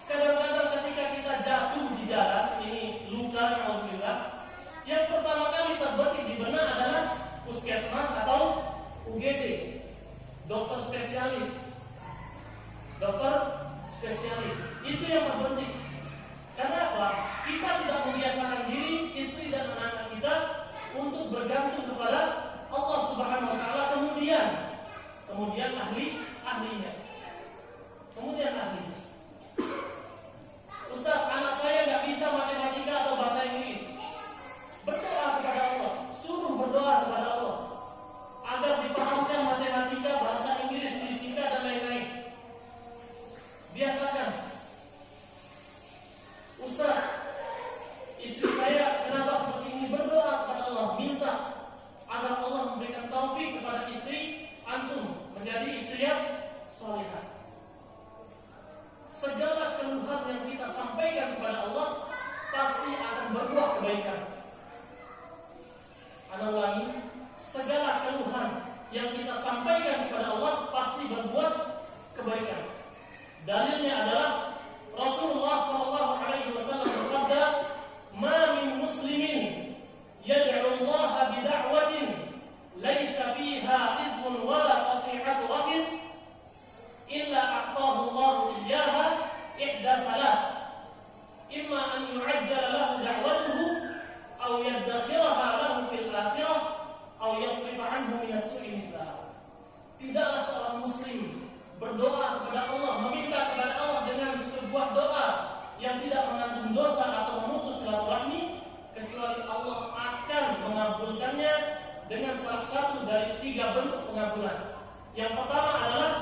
Kadang-kadang ketika kita jatuh di jalan, ini luka alhamdulillah, yang pertama kali terbetik di benak adalah puskesmas atau UGD, dokter spesialis. Dokter spesialis itu yang terbetik. Kenapa? Kita tidak membiasakan diri, istri dan anak-anak kita untuk bergantung kepada Allah Subhanahu wa taala, kemudian ahlinya. Kemudian ahlinya. Ustaz, anak saya nggak bisa matematika atau bahasa Inggris. Berdoa kepada Allah, suruh berdoa kepada Allah agar dipahamkan matematika, bahasa Inggris, fisika dan lain-lain. Biasakan. Ustaz, istri saya kenapa seperti ini? Berdoa kepada Allah, minta agar Allah memberikan taufik kepada istri antum menjadi istri yang salihah. Segala keluhan yang kita sampaikan kepada Allah pasti akan berbuah kebaikan. Ana ulangi, segala keluhan yang kita sampaikan kepada Allah pasti berbuah kebaikan. Dalilnya adalah Rasulullah SAW bersabda, "Ma min muslimin yad'u Allah bi da'watin laisa fiha ithmun wala qati'atu rahim illa a'tahu Allah iyyaha ihda thalath, imma an yu'ajjala lahu da'watuhu aw yadkhiraha lahu fil akhirah aw yasrifa anhu min as-su'i mithlaha." Tidaklah seorang muslim berdoa kepada Allah, meminta kepada Allah dengan sebuah doa yang tidak mengandung dosa atau memutus silaturahmi, kecuali Allah akan mengabulkannya dengan salah satu dari 3 bentuk pengabulan. Yang pertama adalah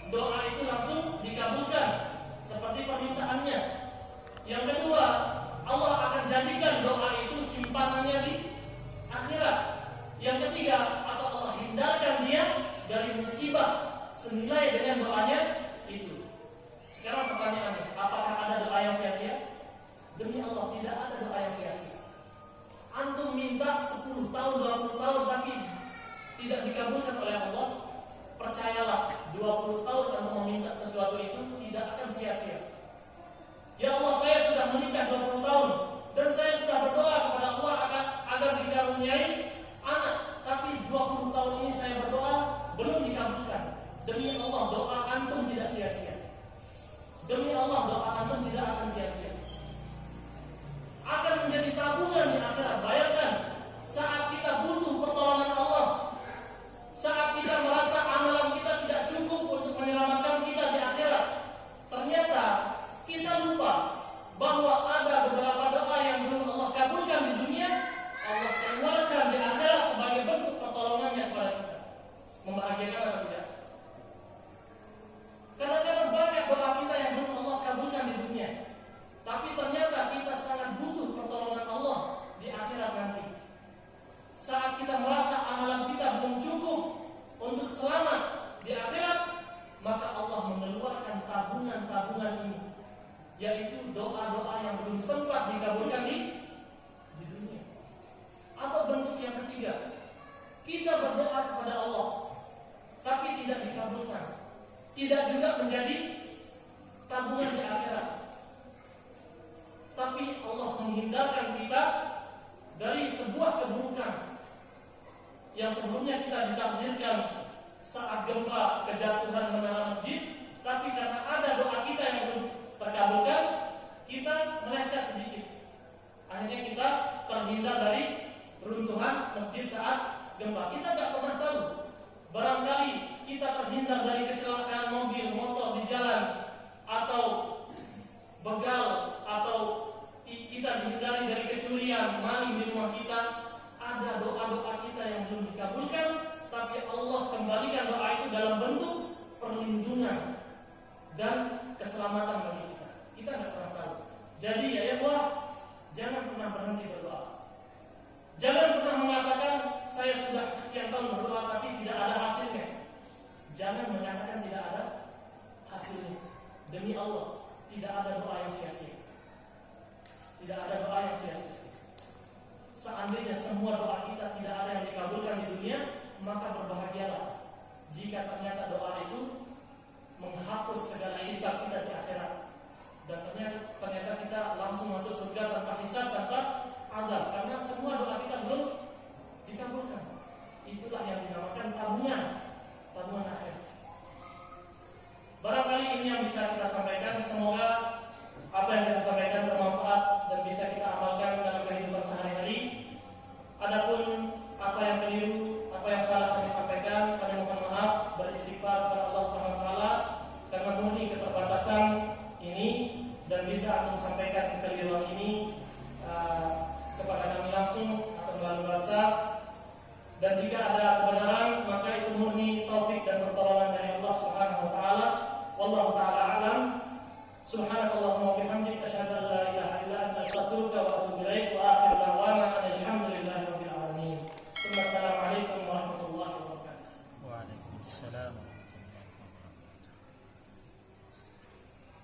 doa itu langsung dikabulkan seperti permintaannya. Yang kedua, Allah akan jadikan doa itu simpanannya di akhirat. Yang ketiga, atau Allah hindarkan dia dari musibah senilai dengan doanya itu. Sekarang pertanyaannya, apakah ada doa yang sia-sia? Demi Allah, tidak ada doa yang sia-sia. Antum minta 10 tahun, 20 tahun tapi tidak dikabulkan oleh Allah, percayalah 20 tahun antum meminta sesuatu itu tidak akan sia-sia. Ya Allah, saya sudah menikah 20 tahun dan saya sudah berdoa kepada Allah agar dikaruniai anak, tapi 20 tahun ini saya berdoa belum dikabulkan. Demi Allah, doa antum tidak sia-sia. Demi Allah, doa antum tidak akan sia-sia. Akan menjadi tabungan di akhirat. Bayangkan, saat kita butuh pertolongan Allah, saat kita merasa amalan kita tidak cukup untuk menyelamatkan kita di akhirat, ternyata kita lupa bahwa ada beberapa doa yang belum Allah kabulkan di dunia, Allah keluarkan di akhirat sebagai bentuk pertolongannya kepada kita. Membahagiakan atau tidak? Kadang-kadang banyak doa kita yang belum Allah kabulkan di dunia, tapi ternyata kita sangat butuh pertolongan Allah di akhirat nanti. Saat kita merasa amalan kita belum cukup untuk selamat di akhirat, maka Allah mengeluarkan tabungan-tabungan ini, yaitu doa-doa yang belum sempat dikabulkan di dunia. Atau bentuk yang ketiga, kita berdoa kepada Allah tapi tidak dikabulkan, tidak juga menjadi tabungan di akhirat, tapi Allah menghindarkan kita dari sebuah keburukan yang sebelumnya kita ditakdirkan saat gempa kejatuhan menara masjid, tapi karena ada doa kita yang belum terkabulkan, kita meleset sedikit. Akhirnya kita terhindar dari runtuhan masjid saat gempa. Kita tidak pernah tahu. Barangkali kita terhindar dari kecelakaan mobil, motor di jalan, atau tidak ada doa yang sia-sia. Tidak ada doa yang sia-sia. Seandainya semua doa kita tidak ada yang dikabulkan di dunia, maka berbahagialah jika ternyata doa itu menghapus segala hisab kita di akhirat. Dan ternyata kita langsung masuk surga tanpa hisab, tanpa azab, karena semua doa kita belum dikabulkan. Itulah yang dinamakan tabungan akhir. Barangkali ini yang bisa kita sampaikan. Semoga apa yang kita sampaikan bermanfaat dan bisa kita amalkan dalam kehidupan sehari-hari. Adapun apa yang keliru, apa yang salah kami sampaikan, kami mohon maaf, beristighfar kepada Allah Subhanahu wa taala karena murni keterbatasan ini, dan bisa aku sampaikan kekeliruan ini kepada kami langsung atau melalui WhatsApp. Dan jika ada kebenaran, maka itu murni taufik dan pertolongan dari Allah Subhanahu wa taala. Wallahu taala a'lam. Subhanakallahumma wa bihamdika asyhadu an la ilaha illa anta astaghfiruka wa atubu ilaik. Wa akhiru da'wana